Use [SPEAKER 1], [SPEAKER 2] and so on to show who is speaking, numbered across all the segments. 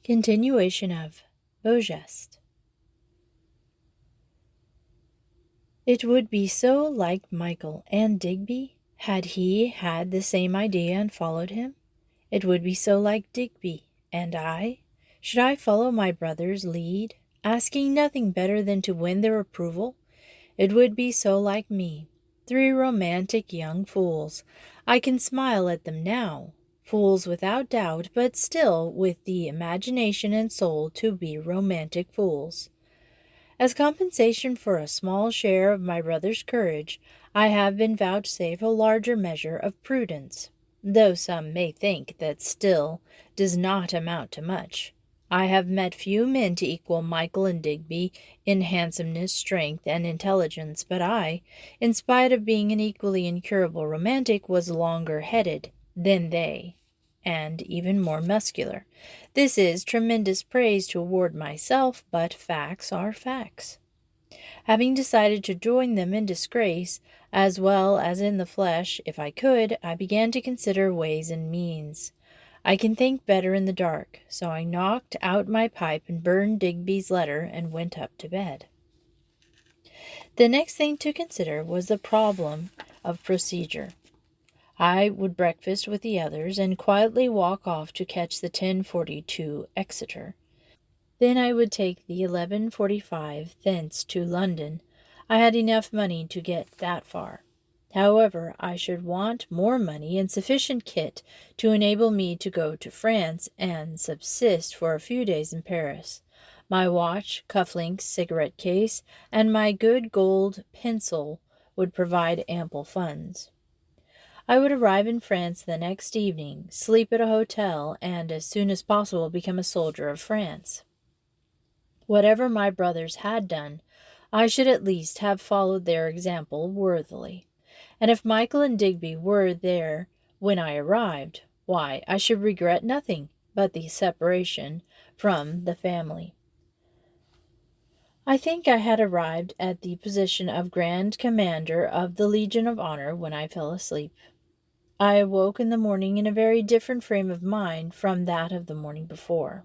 [SPEAKER 1] Continuation of Beau Geste. It would be so like Michael and Digby had he had the same idea and followed him. It would be so like Digby and I. Should I follow my brother's lead, asking nothing better than to win their approval? It would be so like me. 3 romantic young fools. I can smile at them now. Fools without doubt, but still with the imagination and soul to be romantic fools. As compensation for a small share of my brother's courage, I have been vouchsafed a larger measure of prudence, though some may think that still does not amount to much. I have met few men to equal Michael and Digby in handsomeness, strength, and intelligence, but I, in spite of being an equally incurable romantic, was longer-headed than they, and even more muscular. This is tremendous praise to award myself, but facts are facts. Having decided to join them in disgrace, as well as in the flesh, if I could, I began to consider ways and means. I can think better in the dark, so I knocked out my pipe and burned Digby's letter and went up to bed. The next thing to consider was the problem of procedure. I would breakfast with the others and quietly walk off to catch the 10:42 Exeter. Then I would take the 11:45 thence to London. I had enough money to get that far. However, I should want more money and sufficient kit to enable me to go to France and subsist for a few days in Paris. My watch, cufflinks, cigarette case, and my good gold pencil would provide ample funds. I would arrive in France the next evening, sleep at a hotel, and as soon as possible become a soldier of France. Whatever my brothers had done, I should at least have followed their example worthily. And if Michael and Digby were there when I arrived, why, I should regret nothing but the separation from the family. I think I had arrived at the position of Grand Commander of the Legion of Honor when I fell asleep. I awoke in the morning in a very different frame of mind from that of the morning before.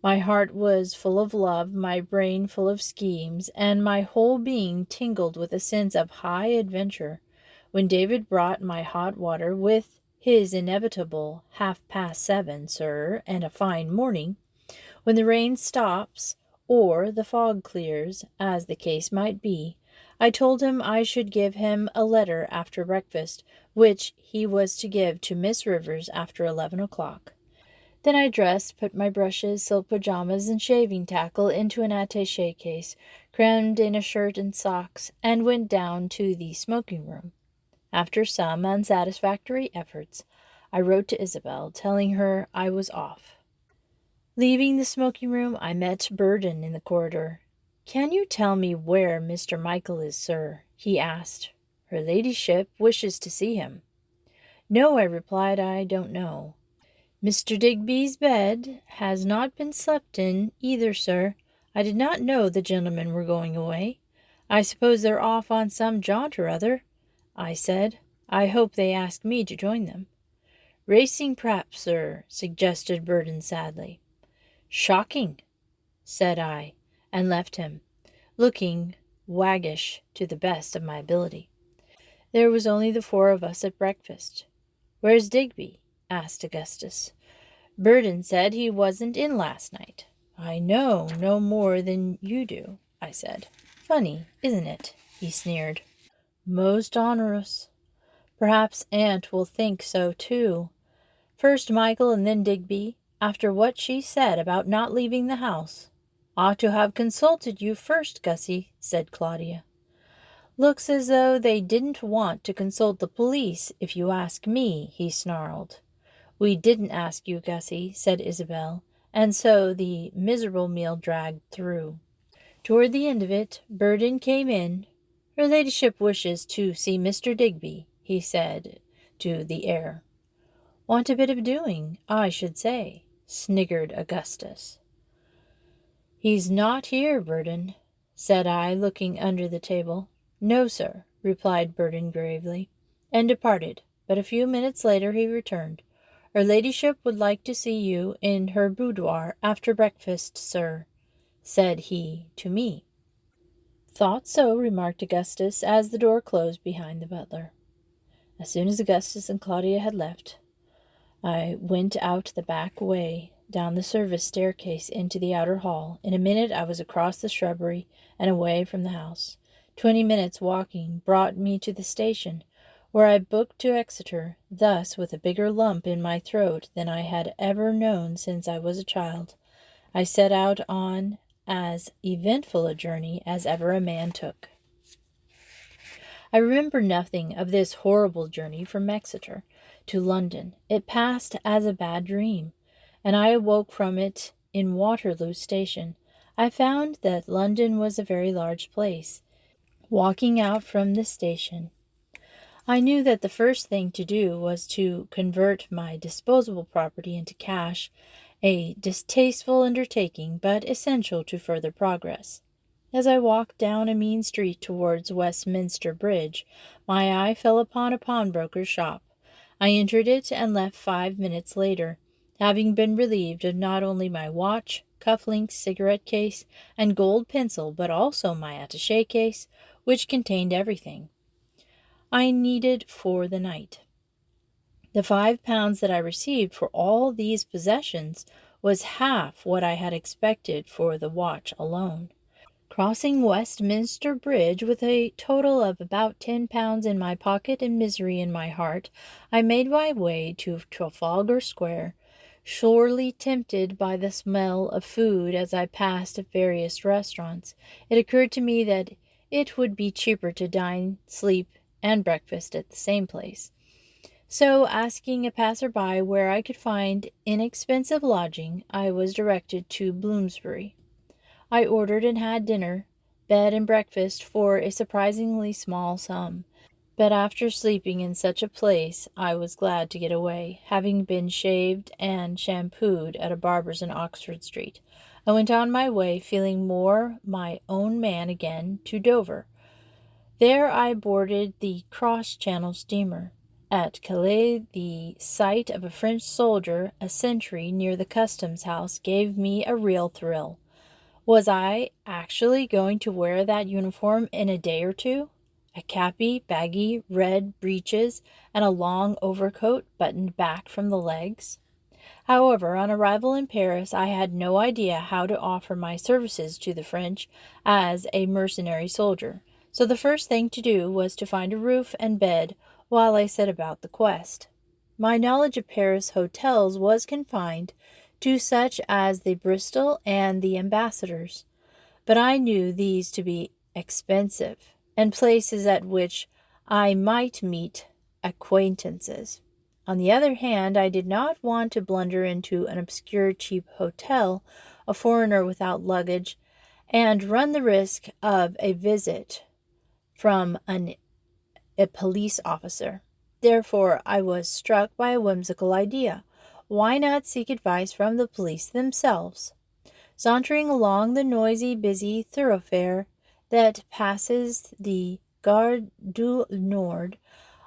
[SPEAKER 1] My heart was full of love, my brain full of schemes, and my whole being tingled with a sense of high adventure. When David brought my hot water with his inevitable 7:30, sir, and a fine morning, when the rain stops or the fog clears, as the case might be, I told him I should give him a letter after breakfast, which he was to give to Miss Rivers after 11 o'clock. Then I dressed, put my brushes, silk pajamas, and shaving tackle into an attaché case, crammed in a shirt and socks, and went down to the smoking-room. After some unsatisfactory efforts, I wrote to Isabel, telling her I was off. Leaving the smoking-room, I met Burden in the corridor. "Can you tell me where Mr. Michael is, sir?" he asked. "Her ladyship wishes to see him." "No," I replied, "I don't know." "Mr. Digby's bed has not been slept in either, sir. I did not know the gentlemen were going away. I suppose they're off on some jaunt or other," I said. "I hope they ask me to join them." "Racing, p'raps, sir," suggested Burden sadly. "Shocking," said I, and left him, looking waggish to the best of my ability. There was only the 4 of us at breakfast. "Where's Digby?" asked Augustus. "Burden said he wasn't in last night." "I know no more than you do," I said. "Funny, isn't it?" he sneered. "Most onerous. Perhaps Aunt will think so, too. First Michael and then Digby, after what she said about not leaving the house." "Ought to have consulted you first, Gussie," said Claudia. "Looks as though they didn't want to consult the police, if you ask me," he snarled. "We didn't ask you, Gussie," said Isabel, and so the miserable meal dragged through. Toward the end of it, Burden came in. "Her ladyship wishes to see Mr. Digby," he said to the heir. "Want a bit of doing, I should say," sniggered Augustus. "He's not here, Burden," said I, looking under the table. "No, sir," replied Burden gravely, and departed, but a few minutes later he returned. Her ladyship would like to see you in her boudoir after breakfast, sir, said he to me. Thought so, remarked Augustus, as the door closed behind the butler. As soon as Augustus and Claudia had left, I went out the back way, down the service staircase into the outer hall. In a minute I was across the shrubbery and away from the house. 20 minutes walking brought me to the station, where I booked to Exeter, thus with a bigger lump in my throat than I had ever known since I was a child. I set out on as eventful a journey as ever a man took. I remember nothing of this horrible journey from Exeter to London. It passed as a bad dream, and I awoke from it in Waterloo Station. I found that London was a very large place. Walking out from the station, I knew that the first thing to do was to convert my disposable property into cash, a distasteful undertaking, but essential to further progress. As I walked down a mean street towards Westminster Bridge, my eye fell upon a pawnbroker's shop. I entered it and left 5 minutes later, having been relieved of not only my watch, cufflinks, cigarette case, and gold pencil, but also my attaché case, which contained everything I needed for the night. The £5 that I received for all these possessions was half what I had expected for the watch alone. Crossing Westminster Bridge with a total of about £10 in my pocket and misery in my heart, I made my way to Trafalgar Square, sorely tempted by the smell of food as I passed various restaurants. It occurred to me that it would be cheaper to dine, sleep, and breakfast at the same place. So, asking a passer-by where I could find inexpensive lodging, I was directed to Bloomsbury. I ordered and had dinner, bed, and breakfast for a surprisingly small sum. But after sleeping in such a place, I was glad to get away, having been shaved and shampooed at a barber's in Oxford Street. I went on my way, feeling more my own man again, to Dover. There I boarded the cross-channel steamer. At Calais, the sight of a French soldier, a sentry near the customs house, gave me a real thrill. Was I actually going to wear that uniform in a day or two? A cappy, baggy, red breeches, and a long overcoat buttoned back from the legs? However, on arrival in Paris, I had no idea how to offer my services to the French as a mercenary soldier, so the first thing to do was to find a roof and bed while I set about the quest. My knowledge of Paris hotels was confined to such as the Bristol and the Ambassadors, but I knew these to be expensive, and places at which I might meet acquaintances. On the other hand, I did not want to blunder into an obscure cheap hotel, a foreigner without luggage, and run the risk of a visit from a police officer. Therefore, I was struck by a whimsical idea. Why not seek advice from the police themselves? Sauntering along the noisy, busy thoroughfare that passes the Gare du Nord,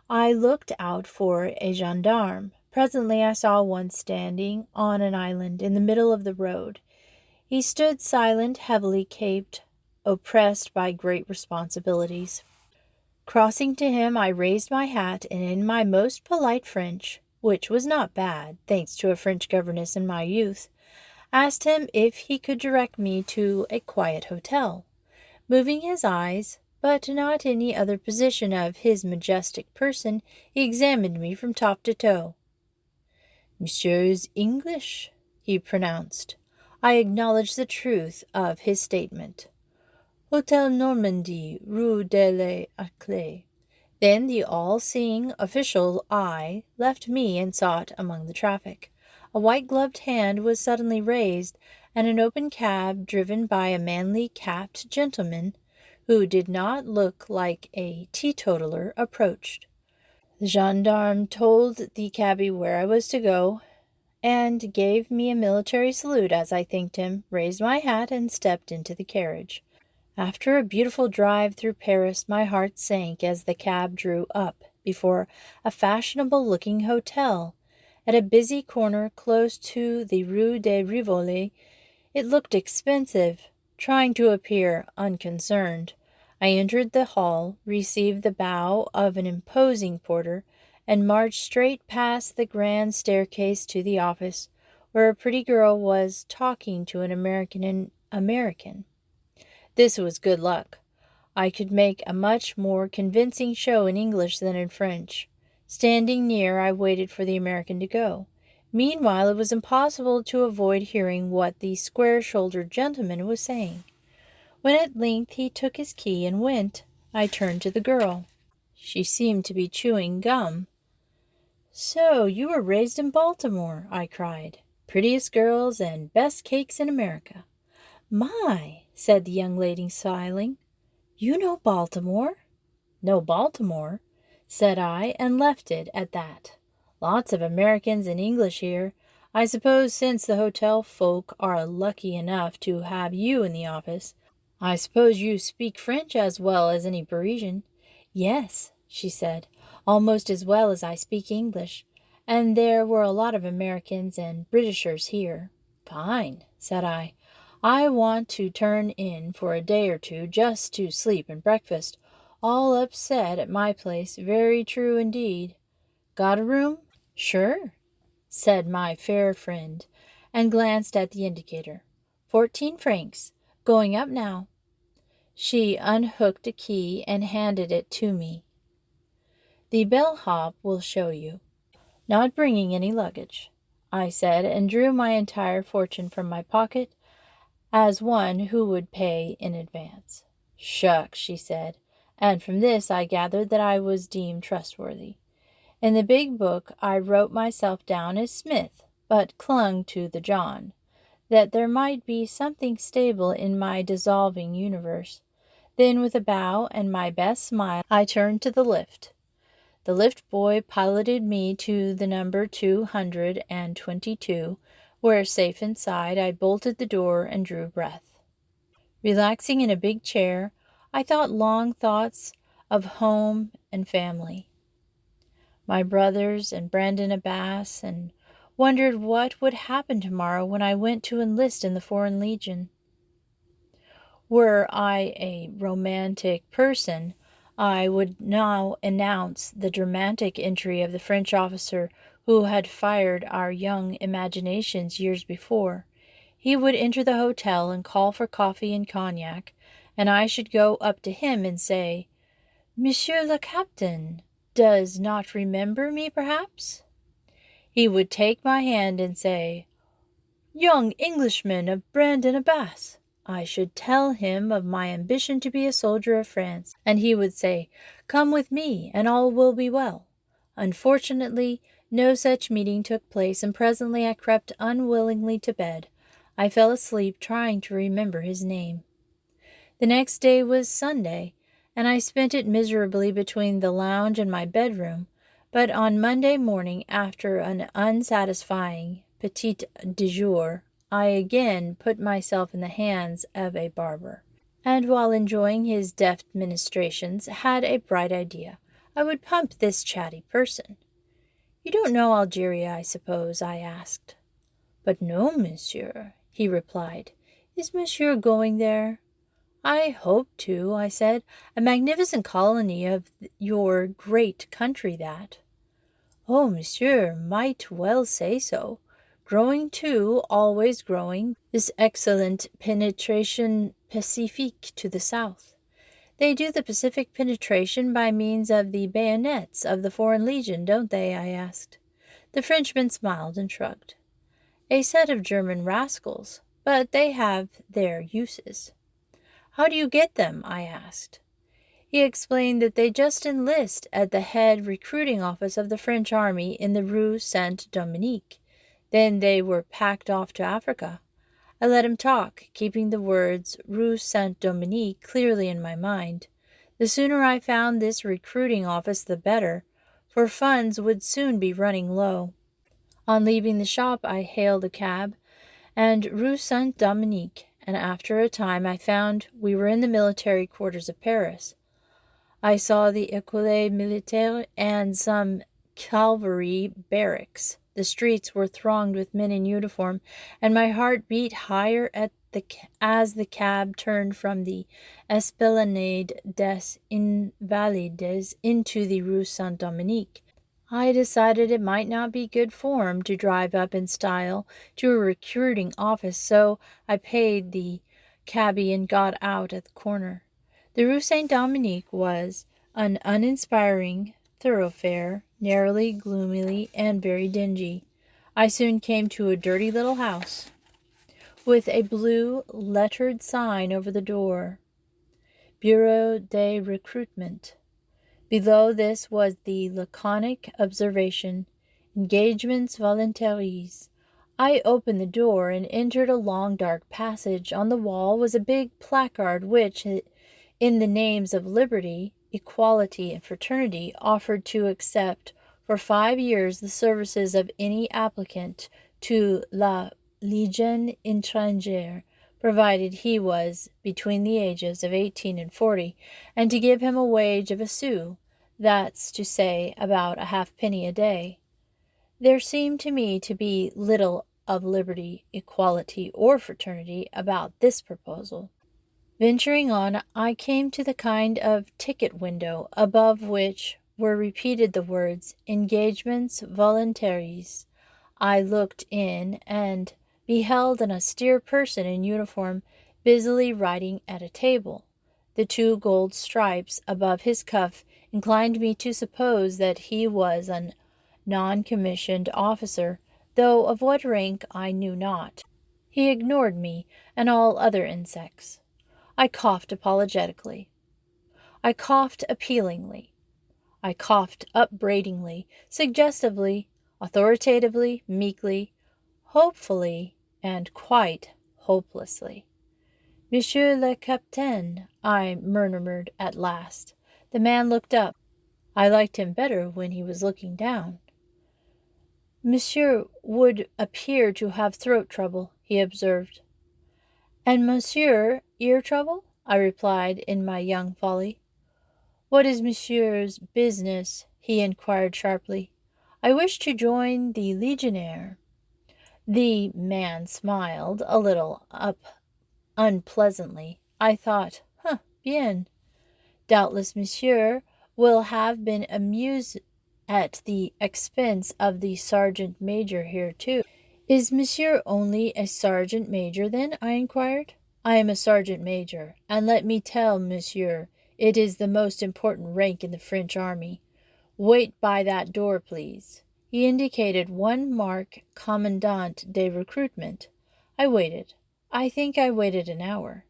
[SPEAKER 1] I looked out for a gendarme. Presently I saw one standing on an island in the middle of the road. He stood silent, heavily caped, oppressed by great responsibilities. Crossing to him, I raised my hat, and in my most polite French, which was not bad, thanks to a French governess in my youth, asked him if he could direct me to a quiet hotel. Moving his eyes, but not any other position of his majestic person, he examined me from top to toe. "Monsieur is English," he pronounced. I acknowledged the truth of his statement. "Hotel Normandie, Rue de l'Arclay." Then the all-seeing official eye left me and sought among the traffic. A white-gloved hand was suddenly raised, and an open cab driven by a manly capped gentleman, who did not look like a teetotaler, approached. The gendarme told the cabby where I was to go, and gave me a military salute as I thanked him, raised my hat, and stepped into the carriage. After a beautiful drive through Paris, my heart sank as the cab drew up before a fashionable-looking hotel, At a busy corner close to the Rue de Rivoli, it looked expensive, trying to appear unconcerned. I entered the hall, received the bow of an imposing porter, and marched straight past the grand staircase to the office, where a pretty girl was talking to an American in American. This was good luck. I could make a much more convincing show in English than in French. Standing near, I waited for the American to go. Meanwhile, it was impossible to avoid hearing what the square-shouldered gentleman was saying. When at length he took his key and went, I turned to the girl. She seemed to be chewing gum. "So you were raised in Baltimore," I cried. "Prettiest girls and best cakes in America." "My," said the young lady, smiling. "You know Baltimore?" "Know Baltimore?" said I, and left it at that. Lots of Americans and English here. I suppose since the hotel folk are lucky enough to have you in the office, I suppose you speak French as well as any Parisian." "Yes," she said, "almost as well as I speak English. And there were a lot of Americans and Britishers here." "Fine," said I. "I want to turn in for a day or two just to sleep and breakfast. All upset at my place. Very true indeed. Got a room?" "Sure," said my fair friend, and glanced at the indicator. 14 francs. Going up now." She unhooked a key and handed it to me. "The bellhop will show you." "Not bringing any luggage," I said, and drew my entire fortune from my pocket as one who would pay in advance. "Shucks," she said, and from this I gathered that I was deemed trustworthy. In the big book I wrote myself down as Smith, but clung to the John, that there might be something stable in my dissolving universe. Then, with a bow and my best smile, I turned to the lift. The lift boy piloted me to the number 222, where, safe inside, I bolted the door and drew breath. Relaxing in a big chair, I thought long thoughts of home and family, my brothers and Brandon Abbas, and wondered what would happen tomorrow when I went to enlist in the Foreign Legion. Were I a romantic person, I would now announce the dramatic entry of the French officer who had fired our young imaginations years before. He would enter the hotel and call for coffee and cognac, and I should go up to him and say, "Monsieur le Captain does not remember me, perhaps?" He would take my hand and say, "Young Englishman of Brandon Abbas." I should tell him of my ambition to be a soldier of France, and he would say, "Come with me, and all will be well." Unfortunately, no such meeting took place, and presently I crept unwillingly to bed. I fell asleep trying to remember his name. The next day was Sunday, and I spent it miserably between the lounge and my bedroom, but on Monday morning, after an unsatisfying petit déjeuner, I again put myself in the hands of a barber, and while enjoying his deft ministrations, had a bright idea. I would pump this chatty person. "You don't know Algeria, I suppose?" I asked. "But no, monsieur," he replied. "Is monsieur going there?" "I hope to," I said. "A magnificent colony of your great country, that." "Oh, monsieur might well say so. Growing too, always growing, this excellent penetration pacifique to the south." "They do the Pacific penetration by means of the bayonets of the Foreign Legion, don't they?" I asked. The Frenchman smiled and shrugged. "A set of German rascals, but they have their uses." "How do you get them?" I asked. He explained that they just enlist at the head recruiting office of the French army in the Rue Saint-Dominique. Then they were packed off to Africa. I let him talk, keeping the words Rue Saint-Dominique clearly in my mind. The sooner I found this recruiting office, the better, for funds would soon be running low. On leaving the shop, I hailed a cab, and Rue Saint-Dominique, and after a time I found we were in the military quarters of Paris. I saw the École Militaire and some cavalry barracks. The streets were thronged with men in uniform, and my heart beat higher as the cab turned from the Esplanade des Invalides into the Rue Saint Dominique. I decided it might not be good form to drive up in style to a recruiting office, so I paid the cabby and got out at the corner. The Rue Saint Dominique was an uninspiring thoroughfare, narrowly, gloomily, and very dingy. I soon came to a dirty little house with a blue lettered sign over the door, Bureau de Recruitment. Below this was the laconic observation, Engagements volontaires. I opened the door and entered a long dark passage. On the wall was a big placard which, in the names of liberty, equality, and fraternity, offered to accept for 5 years the services of any applicant to la Légion étrangère, provided he was between the ages of 18 and 40, and to give him a wage of a sou, that's to say, about a halfpenny a day. There seemed to me to be little of liberty, equality, or fraternity about this proposal. Venturing on, I came to the kind of ticket window above which were repeated the words Engagements volontaires. I looked in and beheld an austere person in uniform busily writing at a table. The 2 gold stripes above his cuff inclined me to suppose that he was a non-commissioned officer, though of what rank I knew not. He ignored me and all other insects. I coughed apologetically. I coughed appealingly. I coughed upbraidingly, suggestively, authoritatively, meekly, hopefully, and quite hopelessly. Monsieur le Capitaine, I murmured at last. The man looked up. I liked him better when he was looking down. Monsieur would appear to have throat trouble, he observed. And monsieur ear trouble? I replied in my young folly. What is monsieur's business? He inquired sharply. I wish to join the Legionnaire. The man smiled a little up unpleasantly. I thought, bien. Doubtless monsieur will have been amused at the expense of the sergeant major here too. Is monsieur only a sergeant major, then? I inquired. I am a sergeant major, and let me tell monsieur, it is the most important rank in the French army. Wait by that door, please. He indicated one mark commandant de recruitment. I waited. I think I waited an hour.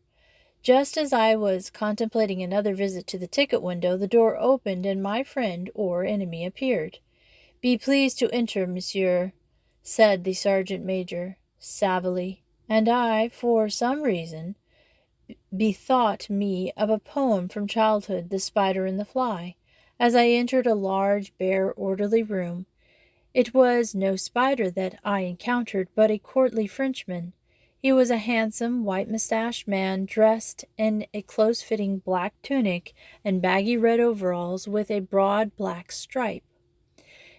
[SPEAKER 1] Just as I was contemplating another visit to the ticket window, the door opened and my friend or enemy appeared. Be pleased to enter, monsieur, said the sergeant major, savelly, and I, for some reason, bethought me of a poem from childhood, The Spider and the Fly. As I entered a large, bare, orderly room, it was no spider that I encountered, but a courtly Frenchman. He was a handsome, white-mustached man, dressed in a close-fitting black tunic and baggy red overalls with a broad black stripe.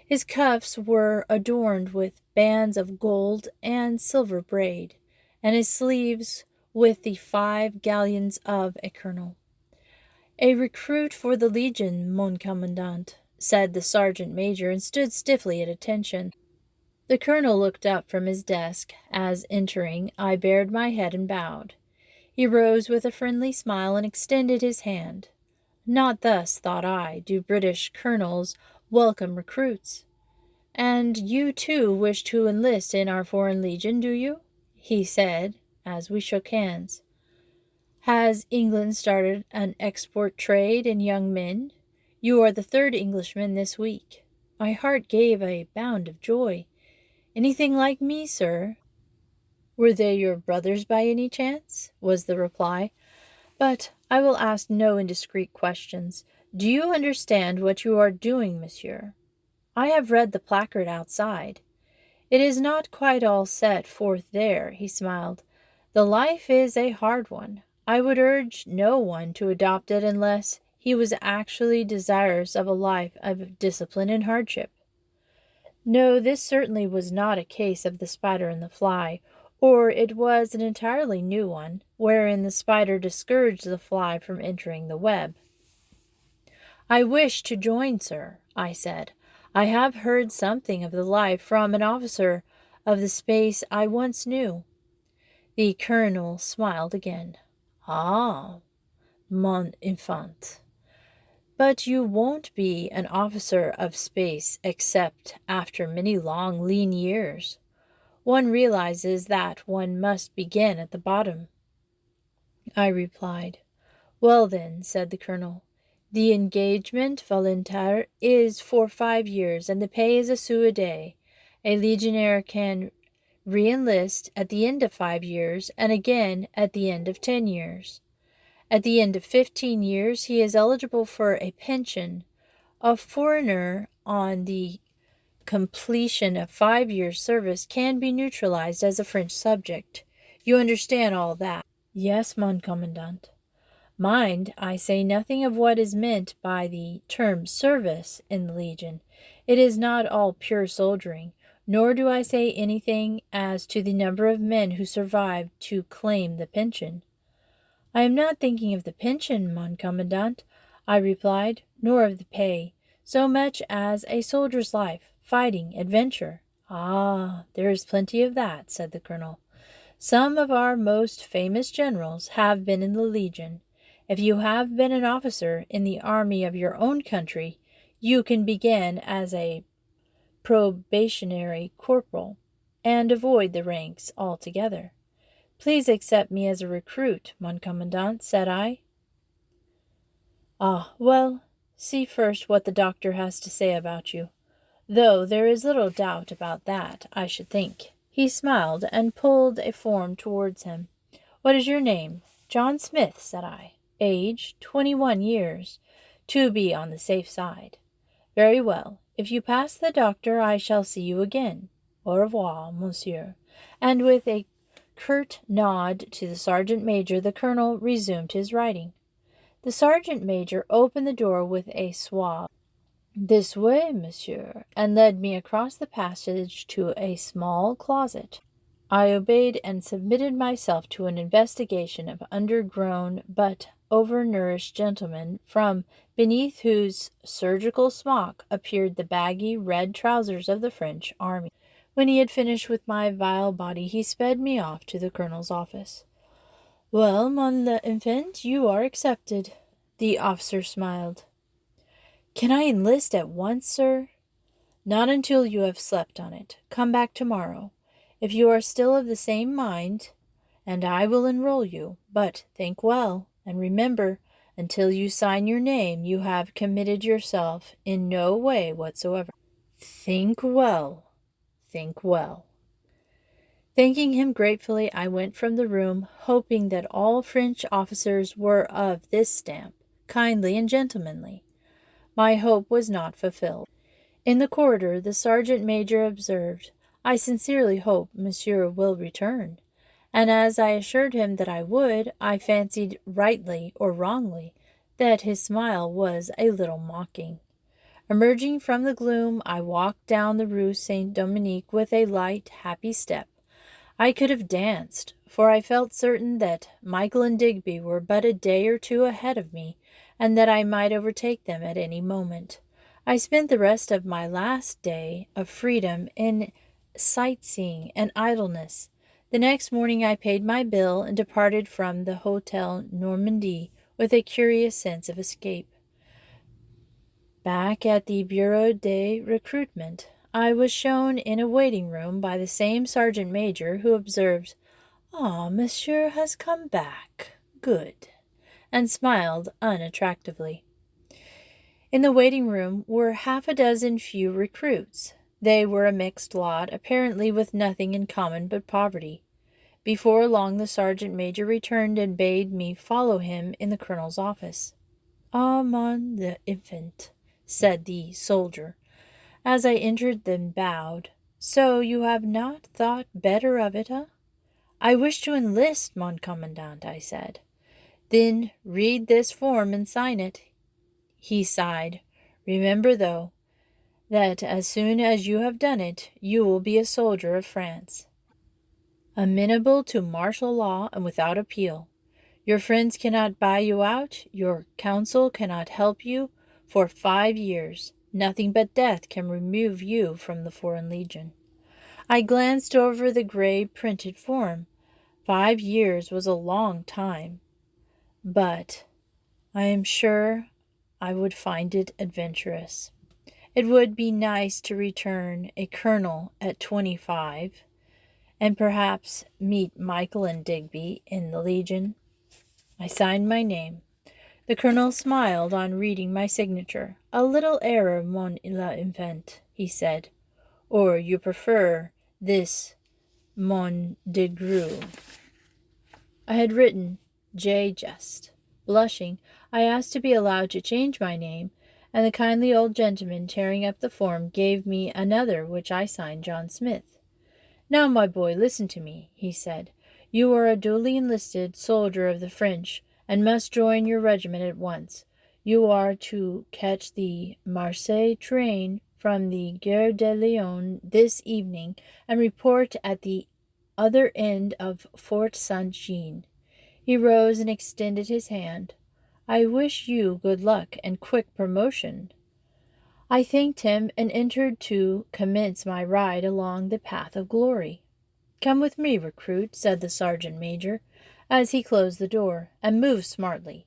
[SPEAKER 1] His cuffs were adorned with bands of gold and silver braid, and his sleeves with the 5 galleons of a colonel. A recruit for the Legion, mon commandant, said the sergeant major, and stood stiffly at attention. The colonel looked up from his desk as, entering, I bared my head and bowed. He rose with a friendly smile and extended his hand. Not thus, thought I, do British colonels welcome recruits. And you, too, wish to enlist in our foreign legion, do you? He said, as we shook hands. Has England started an export trade in young men? You are the 3rd Englishman this week. My heart gave a bound of joy. Anything like me, sir? Were they your brothers by any chance? Was the reply. But I will ask no indiscreet questions. Do you understand what you are doing, monsieur? I have read the placard outside. It is not quite all set forth there, he smiled. The life is a hard one. I would urge no one to adopt it unless he was actually desirous of a life of discipline and hardship. No, this certainly was not a case of the spider and the fly, or it was an entirely new one, wherein the spider discouraged the fly from entering the web. I wish to join, sir, I said. I have heard something of the life from an officer of the space I once knew. The colonel smiled again. Ah, mon enfant. But you won't be an officer of space except after many long, lean years. One realizes that one must begin at the bottom. I replied. Well, then, said the colonel, the engagement volontaire is for 5 years, and the pay is a sou a day. A legionnaire can re-enlist at the end of 5 years, and again at the end of 10 years. At the end of 15 years, he is eligible for a pension. A foreigner on the completion of 5 years' service can be neutralized as a French subject. You understand all that? Yes, mon commandant. Mind, I say nothing of what is meant by the term service in the Legion. It is not all pure soldiering, nor do I say anything as to the number of men who survive to claim the pension. I am not thinking of the pension, mon commandant, I replied, nor of the pay, so much as a soldier's life, fighting, adventure. Ah, there is plenty of that, said the colonel. Some of our most famous generals have been in the Legion. If you have been an officer in the army of your own country, you can begin as a probationary corporal, and avoid the ranks altogether. Please accept me as a recruit, mon commandant, said I. Ah, well, see first what the doctor has to say about you, though there is little doubt about that, I should think. He smiled and pulled a form towards him. What is your name? John Smith, said I. Age, 21 years, to be on the safe side. Very well. If you pass the doctor, I shall see you again. Au revoir, monsieur. And with a curt nod to the sergeant major, the colonel resumed his writing. The sergeant major opened the door with a suave "This way, monsieur," and led me across the passage to a small closet. I obeyed and submitted myself to an investigation of undergrown but overnourished gentlemen, from beneath whose surgical smock appeared the baggy red trousers of the French army. When he had finished with my vile body, he sped me off to the colonel's office. Well, mon infant, you are accepted. The officer smiled. Can I enlist at once, sir? Not until you have slept on it. Come back tomorrow. If you are still of the same mind, and I will enroll you, but think well, and remember, until you sign your name, you have committed yourself in no way whatsoever. Think well, think well. Thanking him gratefully, I went from the room, hoping that all French officers were of this stamp, kindly and gentlemanly. My hope was not fulfilled. In the corridor, the sergeant major observed, I sincerely hope monsieur will return. And as I assured him that I would, I fancied, rightly or wrongly, that his smile was a little mocking. Emerging from the gloom, I walked down the Rue Saint-Dominique with a light, happy step. I could have danced, for I felt certain that Michael and Digby were but a day or two ahead of me, and that I might overtake them at any moment. I spent the rest of my last day of freedom in sightseeing and idleness. The next morning I paid my bill and departed from the Hotel Normandie with a curious sense of escape. Back at the Bureau de Recruitment, I was shown in a waiting room by the same sergeant major, who observed, "Ah, monsieur has come back. Good," and smiled unattractively. In the waiting room were half a dozen few recruits. They were a mixed lot, apparently with nothing in common but poverty. Before long the sergeant major returned and bade me follow him in the colonel's office. "Ah, mon infant," said the soldier, as I entered and bowed. "So you have not thought better of it, eh?" "I wish to enlist, mon commandant," I said. "Then read this form and sign it." He sighed. "Remember, though, that as soon as you have done it, you will be a soldier of France, amenable to martial law and without appeal. Your friends cannot buy you out, your council cannot help you for 5 years. Nothing but death can remove you from the Foreign Legion. I glanced over the gray printed form. 5 years was a long time, but I am sure I would find it adventurous. It would be nice to return a colonel at 25 and perhaps meet Michael and Digby in the Legion. I signed my name. The colonel smiled on reading my signature. A little error, mon l'enfant, he said. Or you prefer this, mon de Grue. I had written J. Geste. Blushing, I asked to be allowed to change my name, and the kindly old gentleman, tearing up the form, gave me another which I signed John Smith. Now, my boy, listen to me, he said. You are a duly enlisted soldier of the French, and must join your regiment at once. You are to catch the Marseille train from the Gare de Lyon this evening, and report at the other end of Fort Saint-Jean. He rose and extended his hand. I wish you good luck and quick promotion. I thanked him and entered to commence my ride along the path of glory. Come with me, recruit, said the sergeant major, as he closed the door, and move smartly.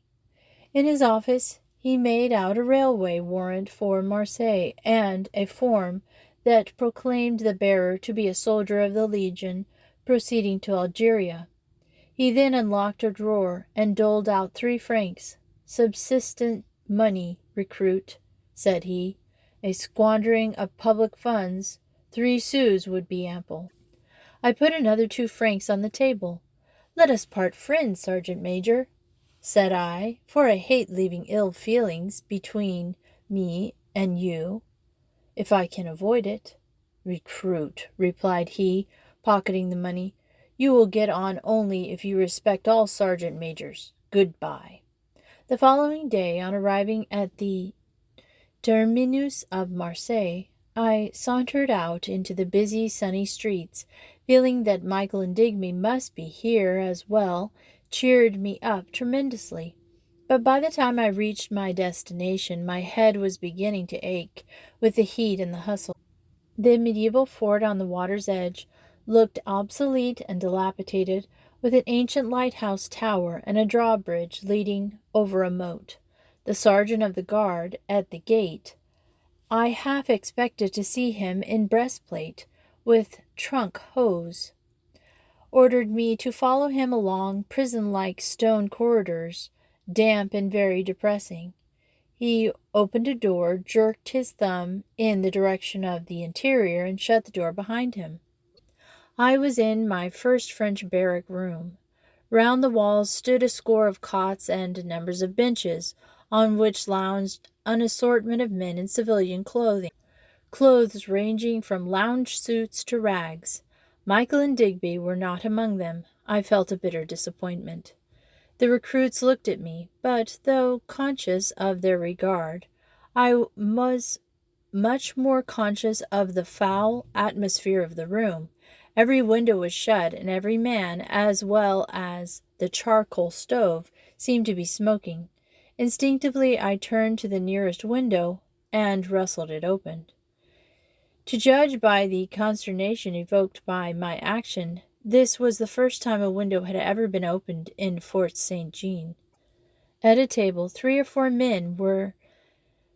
[SPEAKER 1] In his office he made out a railway warrant for Marseille and a form that proclaimed the bearer to be a soldier of the Legion proceeding to Algeria. He then unlocked a drawer and doled out 3 francs. Subsistent money, recruit, said he. A squandering of public funds, 3 sous would be ample. I put another 2 francs on the table. Let us part friends, Sergeant Major, said I, for I hate leaving ill feelings between me and you, if I can avoid it. Recruit, replied he, pocketing the money. You will get on only if you respect all sergeant majors. Goodbye. The following day, on arriving at the terminus of Marseille, I sauntered out into the busy, sunny streets, feeling that Michael and Digby must be here as well, cheered me up tremendously. But by the time I reached my destination, my head was beginning to ache with the heat and the hustle. The medieval fort on the water's edge looked obsolete and dilapidated, with an ancient lighthouse tower and a drawbridge leading over a moat. The sergeant of the guard at the gate, I half expected to see him in breastplate, with trunk hose, ordered me to follow him along prison-like stone corridors, damp and very depressing. He opened a door, jerked his thumb in the direction of the interior, and shut the door behind him. I was in my first French barrack room. Round the walls stood a score of cots and numbers of benches, on which lounged an assortment of men in civilian clothing, clothes ranging from lounge suits to rags. Michael and Digby were not among them. I felt a bitter disappointment. The recruits looked at me, but though conscious of their regard, I was much more conscious of the foul atmosphere of the room. Every window was shut, and every man, as well as the charcoal stove, seemed to be smoking. Instinctively I turned to the nearest window and wrestled it open. To judge by the consternation evoked by my action, this was the first time a window had ever been opened in Fort St. Jean. At a table, 3 or 4 men were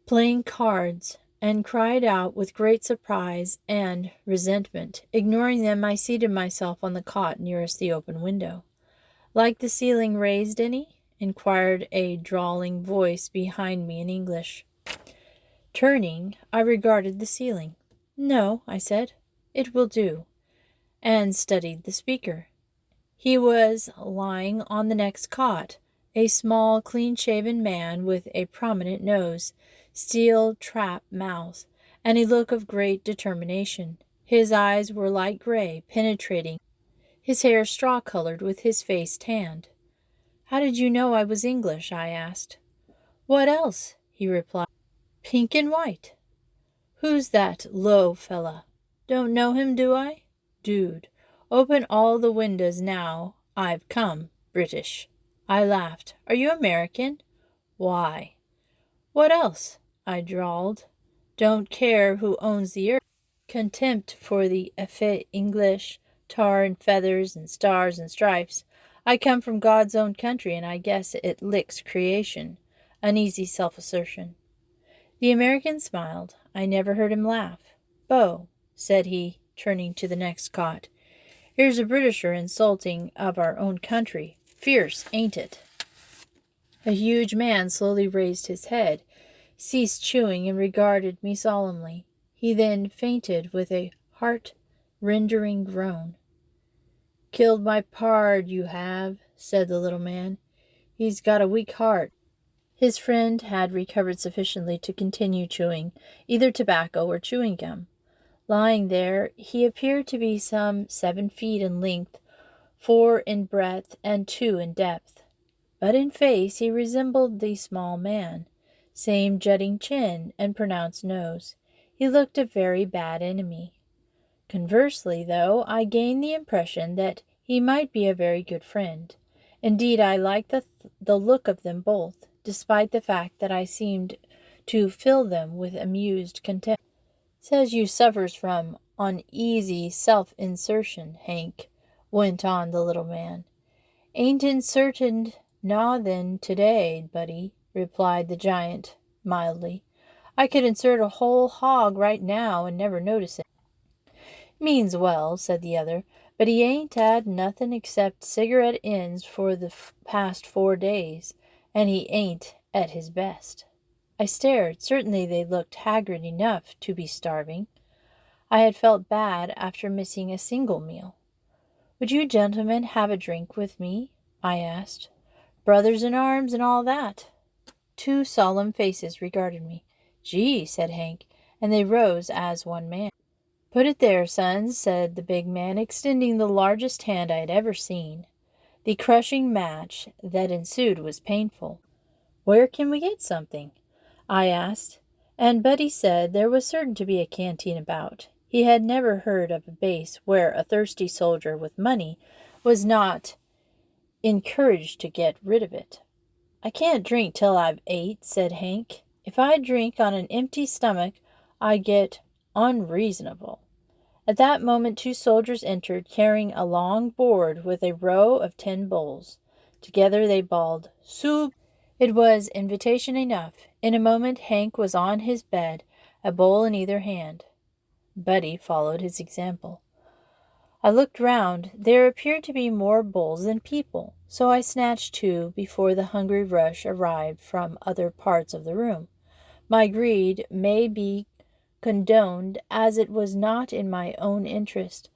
[SPEAKER 1] playing cards, and cried out with great surprise and resentment. Ignoring them, I seated myself on the cot nearest the open window. Like the ceiling raised any? Inquired a drawling voice behind me in English. Turning, I regarded the ceiling. No, I said, it will do, and studied the speaker. He was lying on the next cot, a small, clean-shaven man with a prominent nose, steel-trap mouth, and a look of great determination. His eyes were light gray, penetrating, his hair straw-colored, with his face tanned. How did you know I was English? I asked. What else? He replied. Pink and white. Who's that low fella? Don't know him, do I? Dude, open all the windows now. I've come. British. I laughed. Are you American? Why? What else? I drawled. Don't care who owns the earth. Contempt for the effete English, tar and feathers and stars and stripes. I come from God's own country, and I guess it licks creation. Uneasy self-assertion. The American smiled. I never heard him laugh. Beau, said he, turning to the next cot, here's a Britisher insulting of our own country. Fierce, ain't it? A huge man slowly raised his head, ceased chewing, and regarded me solemnly. He then fainted with a heart-rending groan. Killed my pard, you have, said the little man. He's got a weak heart. His friend had recovered sufficiently to continue chewing, either tobacco or chewing gum. Lying there, he appeared to be some 7 feet in length, 4 in breadth, and 2 in depth. But in face he resembled the small man. Same jutting chin and pronounced nose. He looked a very bad enemy. Conversely, though, I gained the impression that he might be a very good friend. Indeed, I liked the look of them both, despite the fact that I seemed to fill them with amused contempt. Says you suffers from uneasy self-insertion, Hank, went on the little man. Ain't inserted nothin' today, buddy, replied the giant mildly. I could insert a whole hog right now and never notice it. Means well, said the other, but he ain't had nothin' except cigarette ends for the past 4 days, and he ain't at his best. I stared. Certainly they looked haggard enough to be starving. I had felt bad after missing a single meal. Would you gentlemen have a drink with me? I asked. Brothers in arms and all that. 2 solemn faces regarded me. Gee, said Hank, and they rose as one man. Put it there, sons, said the big man, extending the largest hand I had ever seen. The crushing match that ensued was painful. Where can we get something? I asked, and Buddy said there was certain to be a canteen about. He had never heard of a base where a thirsty soldier with money was not encouraged to get rid of it. I can't drink till I've ate, said Hank. If I drink on an empty stomach, I get unreasonable. At that moment 2 soldiers entered, carrying a long board with a row of 10 bowls. Together they bawled, Soup! It was invitation enough. In a moment Hank was on his bed, a bowl in either hand. Buddy followed his example. I looked round. There appeared to be more bowls than people, so I snatched 2 before the hungry rush arrived from other parts of the room. My greed may be condoned, as it was not in my own interest.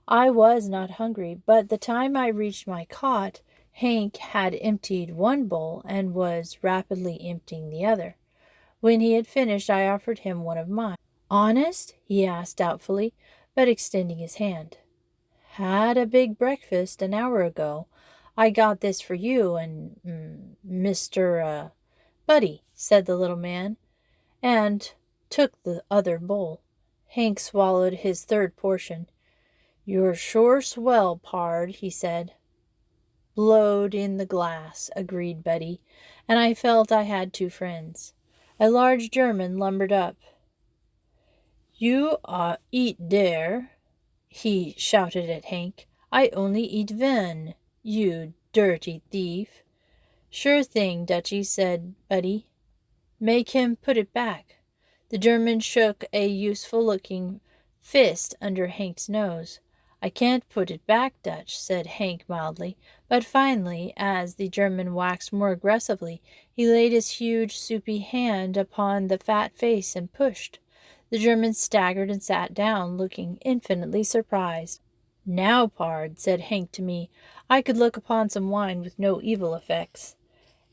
[SPEAKER 1] I was not hungry, but the time I reached my cot, Hank had emptied 1 bowl and was rapidly emptying the other. When he had finished, I offered him one of mine. Honest? He asked doubtfully, but extending his hand. Had a big breakfast an hour ago. I got this for you and Mr. Buddy, said the little man, and took the other bowl. Hank swallowed his 3rd portion. You're sure swell, pard, he said. Blowed in the glass, agreed Buddy, and I felt I had 2 friends. A large German lumbered up. You eat dare, he shouted at Hank. I only eat ven, you dirty thief. Sure thing, Dutchy, said Buddy. Make him put it back. The German shook a useful-looking fist under Hank's nose. I can't put it back, Dutch, said Hank mildly, but finally, as the German waxed more aggressively, he laid his huge, soupy hand upon the fat face and pushed. The German staggered and sat down, looking infinitely surprised. Now, pard, said Hank to me, I could look upon some wine with no evil effects.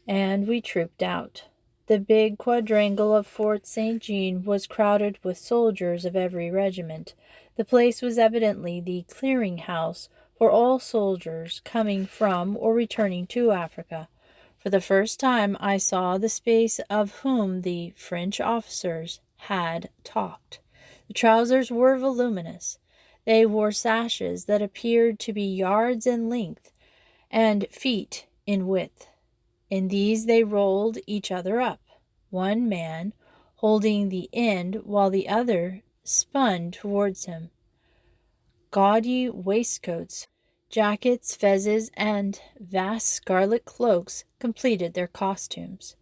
[SPEAKER 1] And we trooped out. The big quadrangle of Fort St. Jean was crowded with soldiers of every regiment. The place was evidently the clearing-house for all soldiers coming from or returning to Africa. For the first time I saw the space of whom the French officers had talked. The trousers were voluminous. They wore sashes that appeared to be yards in length and feet in width. In these they rolled each other up, one man holding the end while the other spun towards him. Gaudy waistcoats, jackets, fezzes, and vast scarlet cloaks completed their costumes.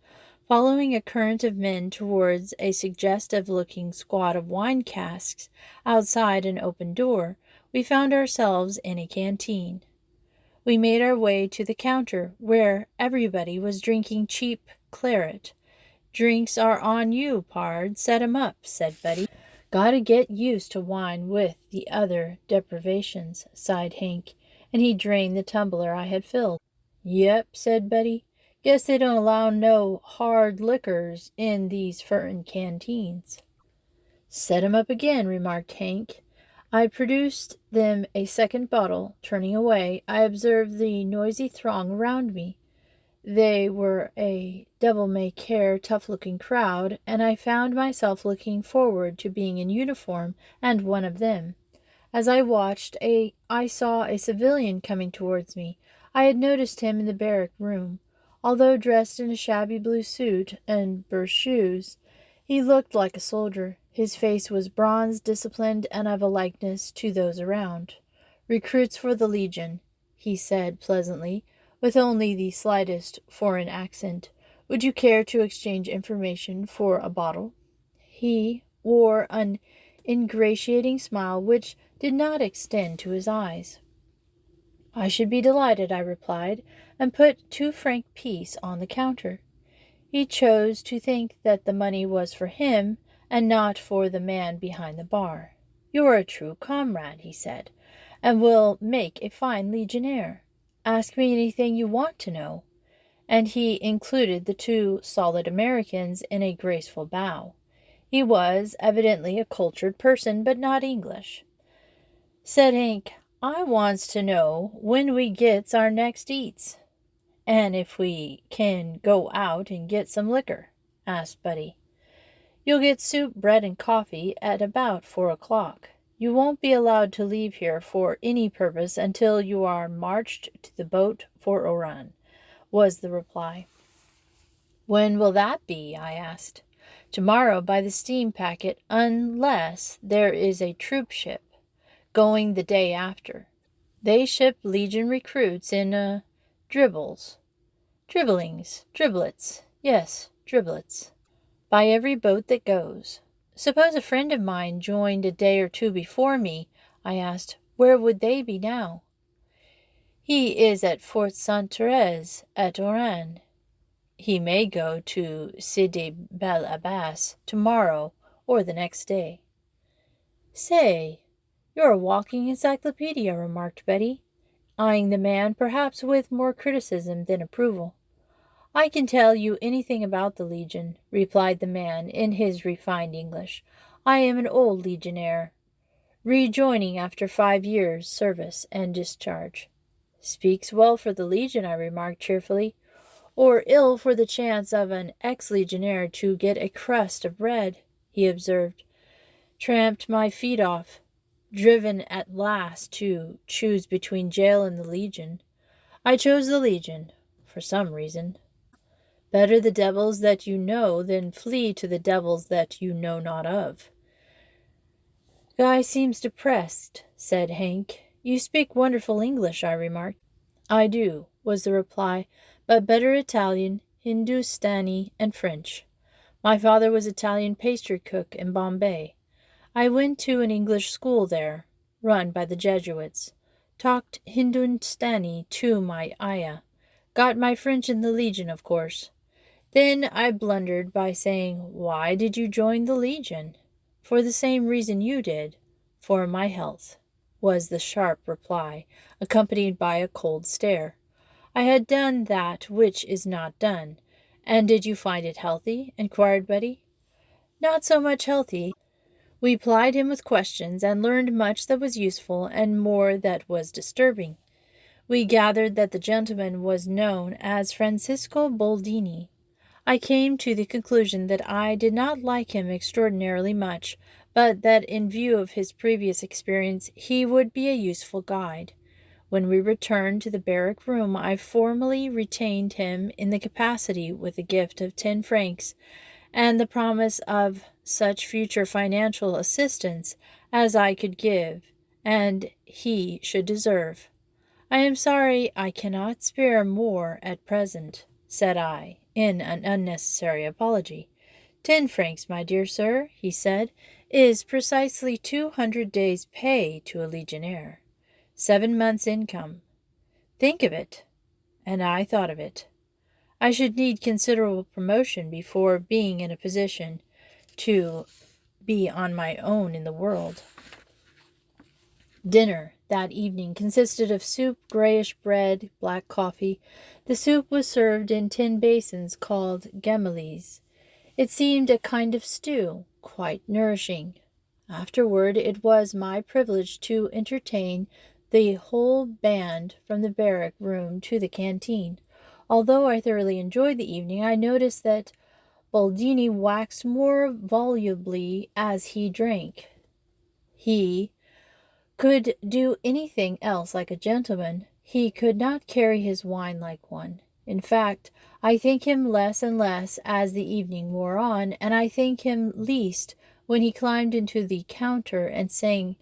[SPEAKER 1] Following a current of men towards a suggestive-looking squad of wine casks outside an open door, we found ourselves in a canteen. We made our way to the counter, where everybody was drinking cheap claret. "Drinks are on you, pard. Set 'em up," said Buddy. "Gotta get used to wine with the other deprivations," sighed Hank, and he drained the tumbler I had filled. "Yep," said Buddy. "Guess they don't allow no hard liquors in these furrin canteens." "Set 'em up again," remarked Hank. I produced them a second bottle. Turning away, I observed the noisy throng around me. They were a devil-may-care, tough-looking crowd, and I found myself looking forward to being in uniform and one of them. As I watched, I saw a civilian coming towards me. I had noticed him in the barrack room. Although dressed in a shabby blue suit and burst shoes, he looked like a soldier. His face was bronzed, disciplined, and of a likeness to those around. "Recruits for the Legion," he said pleasantly, with only the slightest foreign accent. "Would you care to exchange information for a bottle?" He wore an ingratiating smile which did not extend to his eyes. "I should be delighted," I replied, and put 2 franc piece on the counter. He chose to think that the money was for him and not for the man behind the bar. "You're a true comrade," he said, "and will make a fine legionnaire. Ask me anything you want to know." And he included the 2 solid Americans in a graceful bow. He was evidently a cultured person, but not English. Said Hank, "I wants to know when we gets our next eats." "And if we can go out and get some liquor?" asked Buddy. "You'll get soup, bread, and coffee at about 4 o'clock. You won't be allowed to leave here for any purpose until you are marched to the boat for Oran," was the reply. "When will that be?" I asked. "Tomorrow by the steam packet, unless there is a troop ship going the day after. They ship Legion recruits in driblets. Yes, driblets. By every boat that goes. Suppose a friend of mine joined a day or 2 before me," I asked, "where would they be now?" "He is at Fort Sainte-Thérèse at Oran. He may go to Sidi Bel Abbas tomorrow or the next day." "Say, you're a walking encyclopedia," remarked Betty, eyeing the man perhaps with more criticism than approval. "I can tell you anything about the Legion," replied the man in his refined English. "I am an old legionnaire, rejoining after 5 years' service and discharge." "Speaks well for the Legion," I remarked cheerfully, "or ill for the chance of an ex-legionnaire to get a crust of bread," he observed. "Tramped my feet off, driven at last to choose between jail and the Legion. I chose the Legion, for some reason. Better the devils that you know than flee to the devils that you know not of." "Guy seems depressed," said Hank. "You speak wonderful English," I remarked. "I do," was the reply, "but better Italian, Hindustani, and French. My father was Italian pastry cook in Bombay. I went to an English school there, run by the Jesuits. Talked Hindustani to my ayah. Got my French in the Legion, of course. Then I blundered by saying, 'Why did you join the Legion?' 'For the same reason you did, for my health,' was the sharp reply, accompanied by a cold stare. I had done that which is not done. "And did you find it healthy?" inquired Betty. "Not so much healthy." We plied him with questions and learned much that was useful and more that was disturbing. We gathered that the gentleman was known as Francisco Boldini. I came to the conclusion that I did not like him extraordinarily much, but that in view of his previous experience, he would be a useful guide. When we returned to the barrack room, I formally retained him in the capacity with a gift of 10 francs and the promise of such future financial assistance as I could give and he should deserve. I am sorry I cannot spare more at present, said I, in an unnecessary apology. 10 francs, my dear sir, he said, is precisely 200 days' pay to a legionnaire. 7 months' income. Think of it. And I thought of it. I should need considerable promotion before being in a position to be on my own in the world. Dinner that evening consisted of soup, grayish bread, black coffee. The soup was served in tin basins called gemelles. It seemed a kind of stew, quite nourishing. Afterward, it was my privilege to entertain the whole band from the barrack room to the canteen. Although I thoroughly enjoyed the evening, I noticed that Baldini waxed more volubly as he drank. He could do anything else like a gentleman. He could not carry his wine like one. In fact, I think him less and less as the evening wore on, and I think him least when he climbed into the counter and sang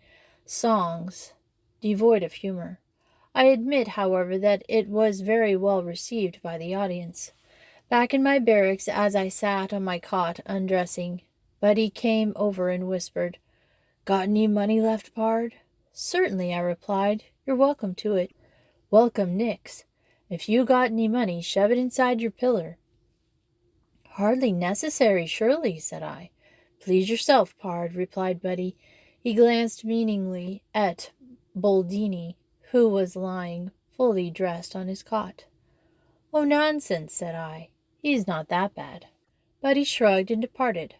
[SPEAKER 1] songs devoid of humor. I admit, however, that it was very well received by the audience. Back in my barracks, as I sat on my cot undressing, Buddy came over and whispered, "Got any money left, pard?" "Certainly," I replied. "You're welcome to it." "Welcome, nix. If you got any money, shove it inside your pillar." "Hardly necessary, surely," said I. "Please yourself, pard," replied Buddy. He glanced meaningly at Boldini, who was lying fully dressed on his cot. "Oh, nonsense," said I. "He's not that bad." Buddy shrugged and departed.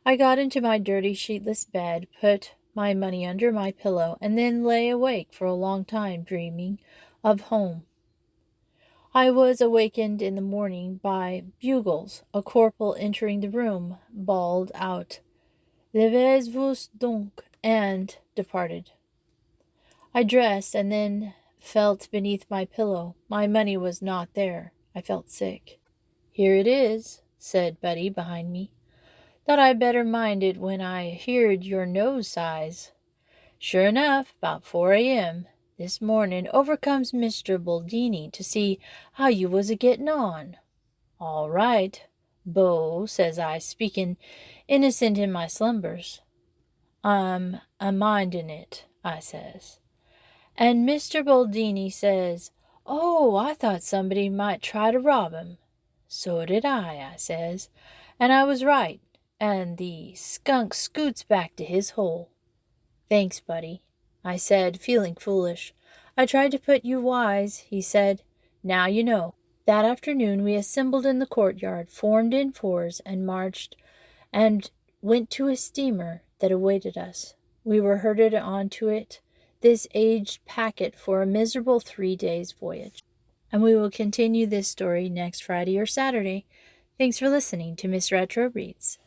[SPEAKER 1] I got into my dirty sheetless bed, put my money under my pillow, and then lay awake for a long time dreaming of home. I was awakened in the morning by bugles. A corporal entering the room bawled out, "Levez-vous donc," and departed. I dressed and then felt beneath my pillow. My money was not there. I felt sick. "Here it is," said Buddy behind me. "Thought I better mind it when I heerd your nose sighs." Sure enough, about 4 a.m. this morning, over comes Mr. Boldini to see how you was a-getting on. "All right, Beau," says I, speaking innocent in my slumbers. "I'm a-mindin' it," I says. And Mr. Boldini says, "Oh, I thought somebody might try to rob him." "So did I says, and I was right, and the skunk scoots back to his hole." "Thanks, Buddy," I said, feeling foolish. "I tried to put you wise," he said. "Now you know." That afternoon we assembled in the courtyard, formed in fours, and marched, and went to a steamer that awaited us. We were herded onto it, this aged packet, for a miserable 3 days' voyage. And we will continue this story next Friday or Saturday. Thanks for listening to Miss Retro Reads.